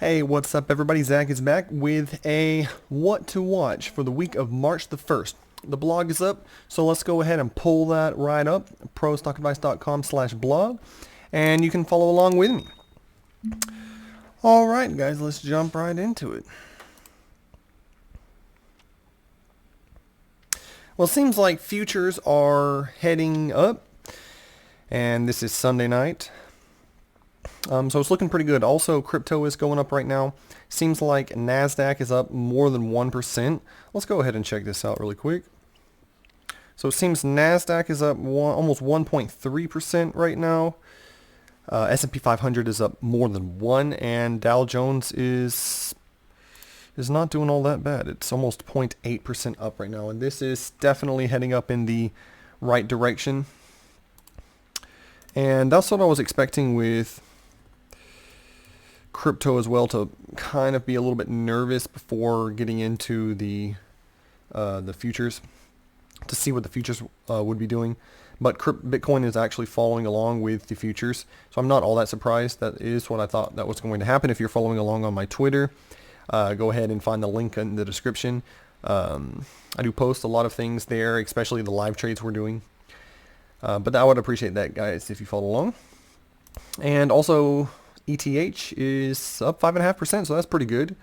Hey, what's up everybody? Zach is back with a what to watch for the week of March the 1st. The blog is up, so let's go ahead and pull that right up, prostockadvice.com/blog, and you can follow along with me. All right, guys, let's jump right into it. Well, it seems like futures are heading up, and this is Sunday night. So it's looking pretty good. Also, crypto is going up right now. Seems like NASDAQ is up more than 1%. Let's go ahead and check this out really quick. So it seems NASDAQ is up almost 1.3% right now. S&P 500 is up more than 1%, and Dow Jones is not doing all that bad. It's almost 0.8% up right now, and this is definitely heading up in the right direction. And that's what I was expecting with crypto as well, to kind of be a little bit nervous before getting into the futures to see what the futures would be doing. But Bitcoin is actually following along with the futures, so I'm not all that surprised. That is what I thought that was going to happen. If you're following along on my Twitter, go ahead and find the link in the description. I do post a lot of things there, especially the live trades we're doing. But I would appreciate that, guys, if you follow along. And also, ETH is up 5.5%, so that's pretty good.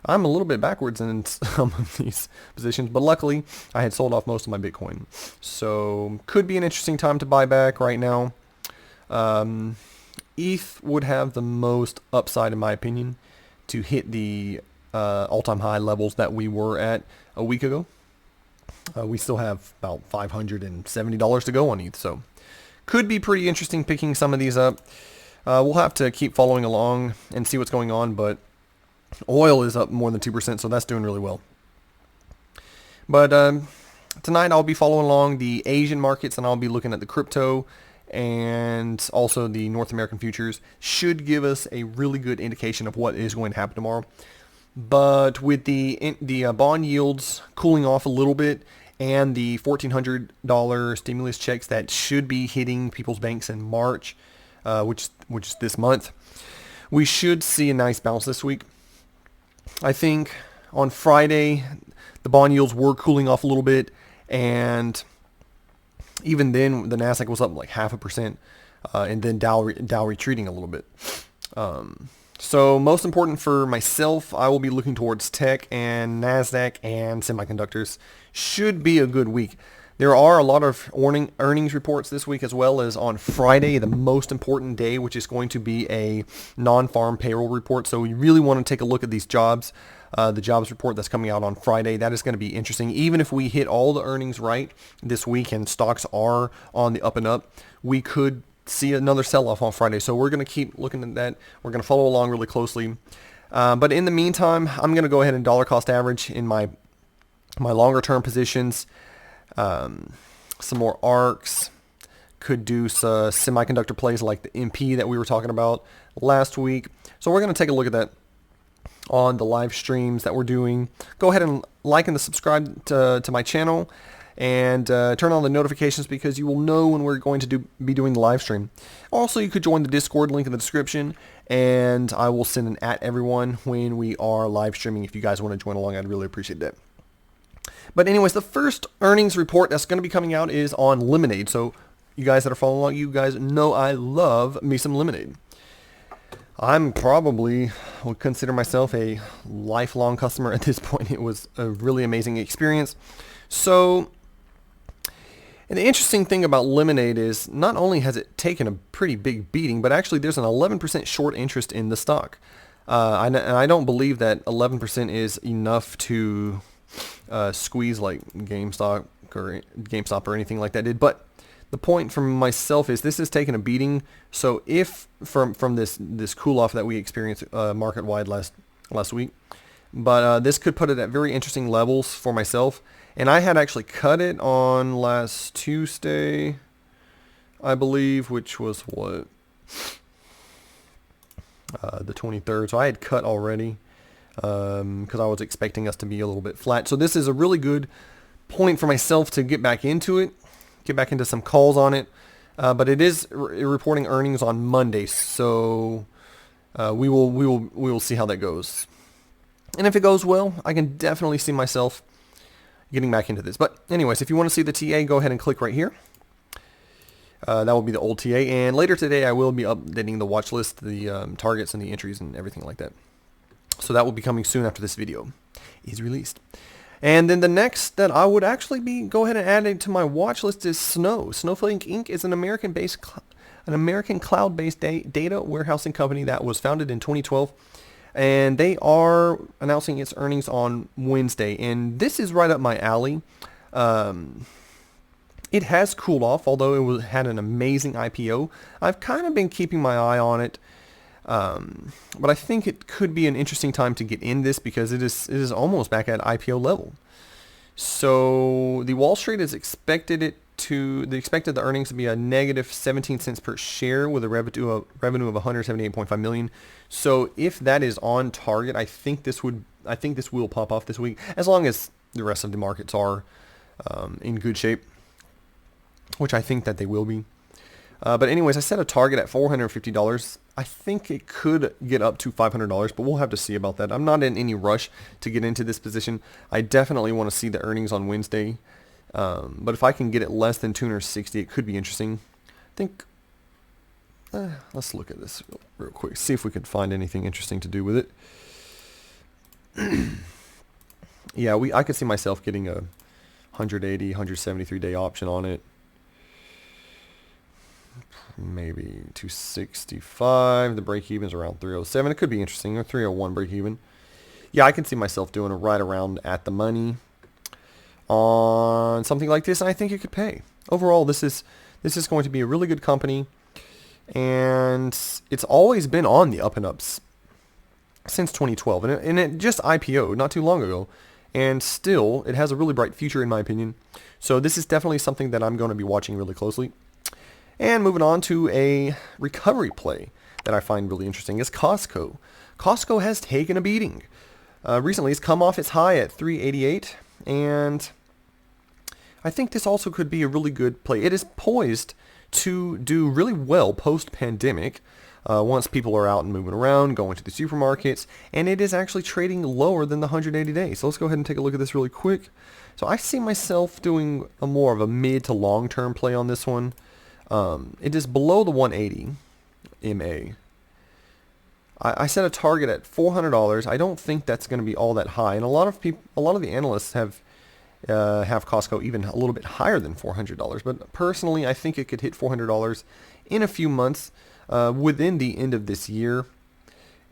I'm a little bit backwards in some of these positions, but luckily I had sold off most of my Bitcoin. So could be an interesting time to buy back right now. ETH would have the most upside, in my opinion, to hit the all-time high levels that we were at a week ago. We still have about $570 to go on ETH, so could be pretty interesting picking some of these up. We'll have to keep following along and see what's going on, but oil is up more than 2%, so that's doing really well. But tonight I'll be following along the Asian markets, and I'll be looking at the crypto and also the North American futures. Should give us a really good indication of what is going to happen tomorrow. But with the bond yields cooling off a little bit, and the $1,400 stimulus checks that should be hitting people's banks in March, which is this month, we should see a nice bounce this week. I think on Friday the bond yields were cooling off a little bit, and even then the Nasdaq was up like 0.5%, and then Dow retreating a little bit. So most important for myself, I will be looking towards tech and NASDAQ and semiconductors. Should be a good week. There are a lot of earnings reports this week, as well as on Friday, the most important day, which is going to be a non-farm payroll report. So we really want to take a look at these jobs. The jobs report that's coming out on Friday, that is going to be interesting. Even if we hit all the earnings right this week and stocks are on the up and up, we could see another sell-off on Friday. So we're going to keep looking at that. We're going to follow along really closely. But in the meantime, I'm going to go ahead and dollar cost average in my longer term positions. Some more ARCs. Could do some semiconductor plays like the MP that we were talking about last week. So we're going to take a look at that on the live streams that we're doing. Go ahead and like and subscribe to my channel, and turn on the notifications, because you will know when we're going to be doing the live stream. Also, you could join the Discord, link in the description, and I will send an at everyone when we are live streaming. If you guys want to join along, I'd really appreciate that. But anyways, the first earnings report that's going to be coming out is on lemonade. So you guys that are following along, you guys know I love me some lemonade. I'm probably would consider myself a lifelong customer at this point. It was a really amazing experience. So, and the interesting thing about lemonade is not only has it taken a pretty big beating, but actually there's an 11% short interest in the stock. And I don't believe that 11% is enough to squeeze like GameStop or anything like that did. But the point for myself is this has taken a beating. So if from this cool off that we experienced market wide last week, but this could put it at very interesting levels for myself. And I had actually cut it on last Tuesday, I believe, which was what, the 23rd. So I had cut already, because I was expecting us to be a little bit flat. So this is a really good point for myself to get back into it, get back into some calls on it. But it is reporting earnings on Monday, so we will see how that goes. And if it goes well, I can definitely see myself getting back into this. But anyways, if you want to see the TA, go ahead and click right here. That will be the old TA. And later today, I will be updating the watch list, the targets and the entries and everything like that. So that will be coming soon after this video is released. And then the next that I would actually go ahead and add it to my watch list is Snowflake Inc. is an American cloud-based data warehousing company that was founded in 2012. And they are announcing its earnings on Wednesday. And this is right up my alley. It has cooled off, although it had an amazing IPO. I've kind of been keeping my eye on it. But I think it could be an interesting time to get in this because it is almost back at IPO level. So the Wall Street is expected the earnings to be a negative 17 cents per share with a revenue of 178.5 million. So if that is on target, I think this will pop off this week, as long as the rest of the markets are in good shape, which I think that they will be. But anyways, I set a target at $450. I think it could get up to $500, but we'll have to see about that. I'm not in any rush to get into this position. I definitely want to see the earnings on Wednesday. But if I can get it less than 260, it could be interesting. I think, let's look at this real quick, see if we can find anything interesting to do with it. Yeah, I could see myself getting a 180, 173 day option on it. Maybe 265. The break even is around 307. It could be interesting. Or 301 break even. Yeah, I can see myself doing it right around at the money on something like this. And I think it could pay. Overall, this is going to be a really good company, and it's always been on the up and ups since 2012, and it just IPO'd not too long ago, and still it has a really bright future in my opinion. So this is definitely something that I'm going to be watching really closely. And moving on to a recovery play that I find really interesting is Costco. Costco has taken a beating. Recently, it's come off its high at 388, and I think this also could be a really good play. It is poised to do really well post-pandemic, once people are out and moving around, going to the supermarkets, and it is actually trading lower than the 180 days. So let's go ahead and take a look at this really quick. So I see myself doing more of a mid to long-term play on this one. It is below the 180 MA. I set a target at $400. I don't think that's going to be all that high, and a lot of the analysts have Costco even a little bit higher than $400. But personally, I think it could hit $400 in a few months, within the end of this year.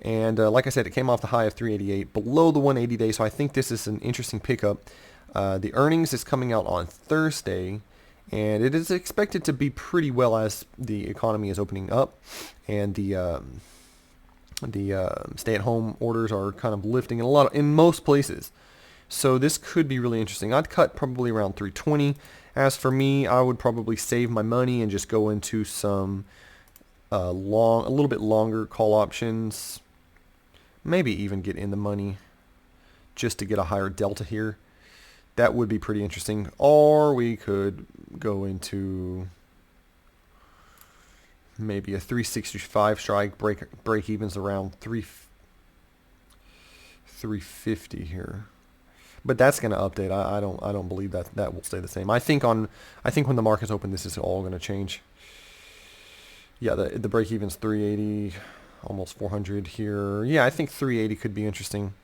And like I said, it came off the high of 388, below the 180 day. So I think this is an interesting pickup. The earnings is coming out on Thursday, and it is expected to be pretty well as the economy is opening up, and the stay-at-home orders are kind of lifting in most places. So this could be really interesting. I'd cut probably around 320. As for me, I would probably save my money and just go into some a little bit longer call options. Maybe even get in the money just to get a higher delta here. That would be pretty interesting. Or we could go into maybe a 365 strike, break evens around 350 here. But that's going to update. I don't believe that will stay the same. I think when the markets open, this is all going to change. Yeah, the break even's 380, almost 400 here. Yeah, I think 380 could be interesting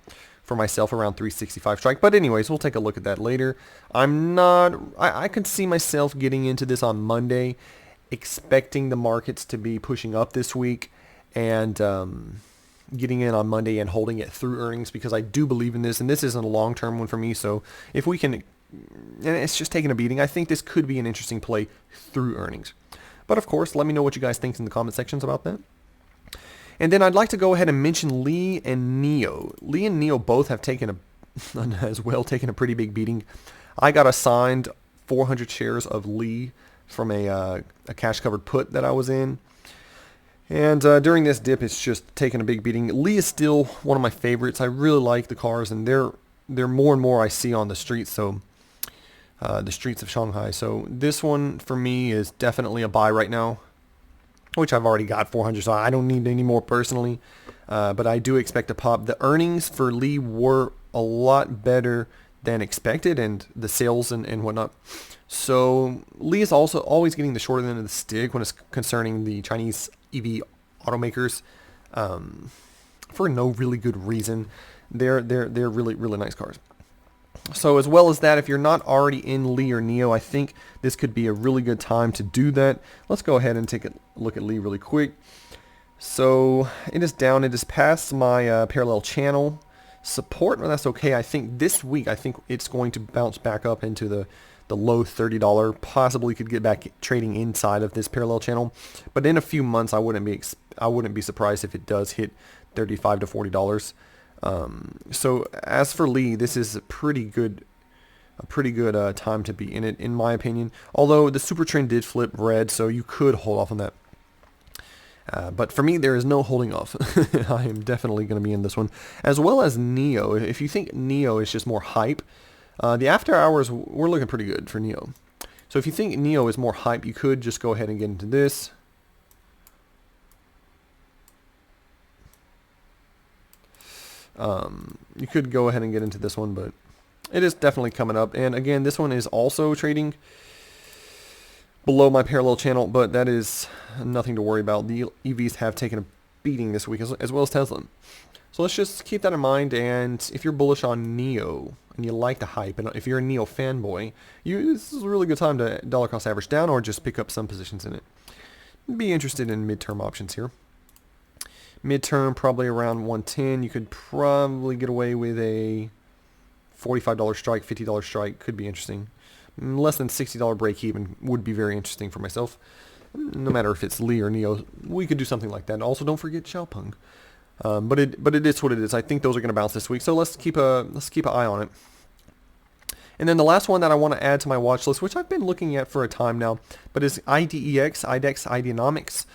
for myself, around 365 strike. But anyways, we'll take a look at that later. I could see myself getting into this on Monday, expecting the markets to be pushing up this week, and getting in on Monday and holding it through earnings, because I do believe in this, and this isn't a long-term one for me. So if we can, and it's just taking a beating, I think this could be an interesting play through earnings. But of course, let me know what you guys think in the comment sections about that. And then I'd like to go ahead and mention Lee and Neo. Lee and Neo both have taken a pretty big beating. I got assigned 400 shares of Lee from a cash covered put that I was in. And during this dip, it's just taken a big beating. Lee is still one of my favorites. I really like the cars, and they're more and more I see on the streets. So the streets of Shanghai. So this one for me is definitely a buy right now. which I've already got 400, so I don't need any more personally. But I do expect a pop. The earnings for Lee were a lot better than expected, and the sales and whatnot. So Lee is also always getting the short end of the stick when it's concerning the Chinese EV automakers, for no really good reason. They're really nice cars. So as well as that, if you're not already in Lee or Neo, I think this could be a really good time to do that. Let's go ahead and take a look at Lee really quick. So it is down. It is past my parallel channel support. Well, that's okay. I think this week, I think it's going to bounce back up into the low $30. Possibly could get back trading inside of this parallel channel. But in a few months, I wouldn't be surprised if it does hit $35 to $40. So as for Lee, this is a pretty good time to be in it, in my opinion. Although the super trend did flip red, so you could hold off on that. But for me, there is no holding off. I am definitely going to be in this one, as well as Neo. If you think Neo is just more hype, the after hours, we're looking pretty good for Neo. So if you think Neo is more hype, you could just go ahead and get into this. You could go ahead and get into this one, but it is definitely coming up. And again, this one is also trading below my parallel channel, but that is nothing to worry about. The EVs have taken a beating this week, as well as Tesla. So let's just keep that in mind. And if you're bullish on Neo and you like the hype, and if you're a Neo fanboy, this is a really good time to dollar cost average down or just pick up some positions in it. Be interested in midterm options here. Midterm, probably around 110. You could probably get away with a $45 strike, $50 strike. Could be interesting. Less than $60 break even would be very interesting for myself. No matter if it's Lee or Neo, we could do something like that. Also, don't forget Xiaopeng. But it is what it is. I think those are going to bounce this week. So let's keep an eye on it. And then the last one that I want to add to my watch list, which I've been looking at for a time now, but is IDEX, Idenomics.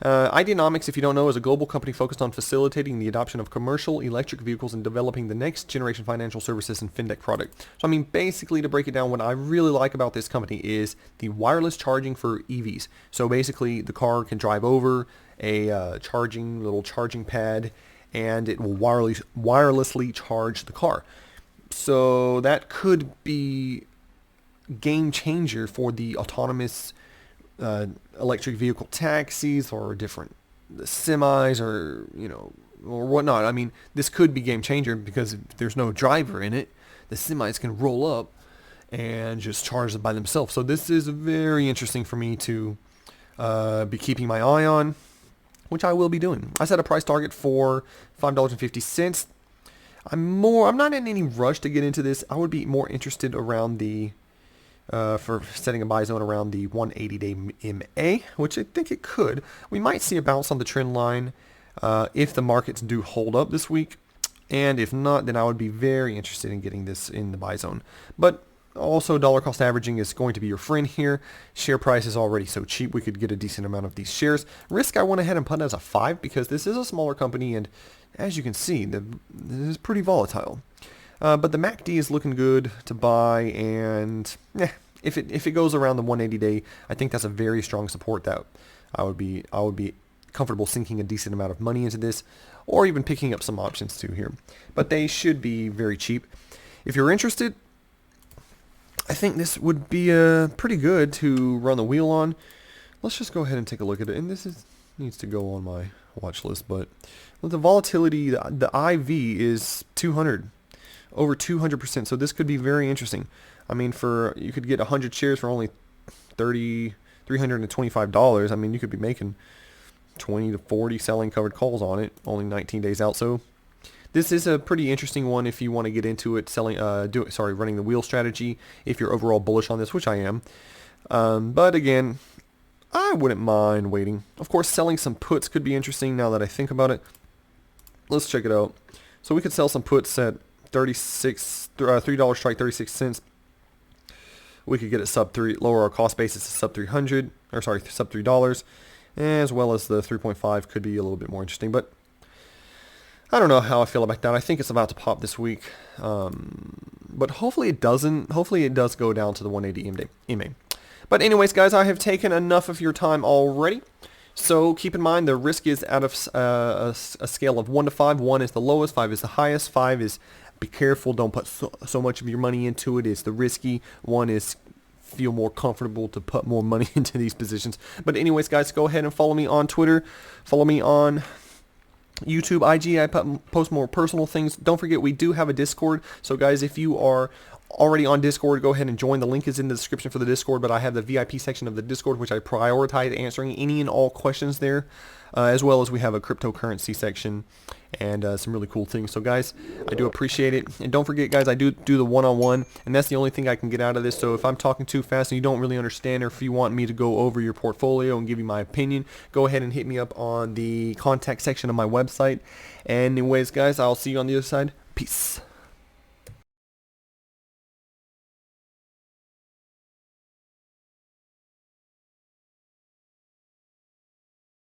Idenomics, if you don't know, is a global company focused on facilitating the adoption of commercial electric vehicles and developing the next generation financial services and fintech product. So I mean, basically, to break it down, what I really like about this company is the wireless charging for EVs. So basically, the car can drive over a little charging pad, and it will wirelessly charge the car. So that could be game changer for the autonomous electric vehicle taxis or different semis or or whatnot. I mean, this could be game changer because if there's no driver in it, the semis can roll up and just charge them by themselves. So this is very interesting for me to be keeping my eye on, which I will be doing. I set a price target for $5.50. I'm not in any rush to get into this. I would be more interested around the for setting a buy zone around the 180-day MA, which I think it could. We might see a bounce on the trend line if the markets do hold up this week. And if not, then I would be very interested in getting this in the buy zone. But also, dollar cost averaging is going to be your friend here. Share price is already so cheap, we could get a decent amount of these shares. Risk, I went ahead and put as a 5 because this is a smaller company, and as you can see, this is pretty volatile. But the MACD is looking good to buy, and if it goes around the 180-day, I think that's a very strong support that I would be comfortable sinking a decent amount of money into this, or even picking up some options too here. But they should be very cheap. If you're interested, I think this would be pretty good to run the wheel on. Let's just go ahead and take a look at it, and needs to go on my watch list. But the volatility, the IV is 200. Over 200%, so this could be very interesting. I mean, you could get 100 shares for only $325. I mean, you could be making 20 to 40 selling covered calls on it, only 19 days out. So this is a pretty interesting one if you want to get into it, running the wheel strategy, if you're overall bullish on this, which I am. But again, I wouldn't mind waiting. Of course, selling some puts could be interesting now that I think about it. Let's check it out. So we could sell some puts at $3 strike, 36 cents. We could get it sub 3, lower our cost basis to sub $300, sub $3, as well as the 3.5 could be a little bit more interesting. But I don't know how I feel about that. I think it's about to pop this week, but hopefully it doesn't. Hopefully it does go down to the 180 MA. But anyways, guys, I have taken enough of your time already. So keep in mind the risk is out of a scale of 1 to 5. 1 is the lowest, 5 is the highest. 5 is be careful, don't put so much of your money into it. It's the risky. 1 is feel more comfortable to put more money into these positions. But anyways, guys, go ahead and follow me on Twitter. Follow me on YouTube, IG. I post more personal things. Don't forget, we do have a Discord. So guys, if you are already on Discord, go ahead and join. The link is in the description for the Discord, but I have the VIP section of the Discord, which I prioritize answering any and all questions there, as well as we have a cryptocurrency section and some really cool things. So guys, I do appreciate it. And don't forget, guys, I do the one-on-one, and that's the only thing I can get out of this. So if I'm talking too fast and you don't really understand, or if you want me to go over your portfolio and give you my opinion, go ahead and hit me up on the contact section of my website. And anyways, guys, I'll see you on the other side. Peace.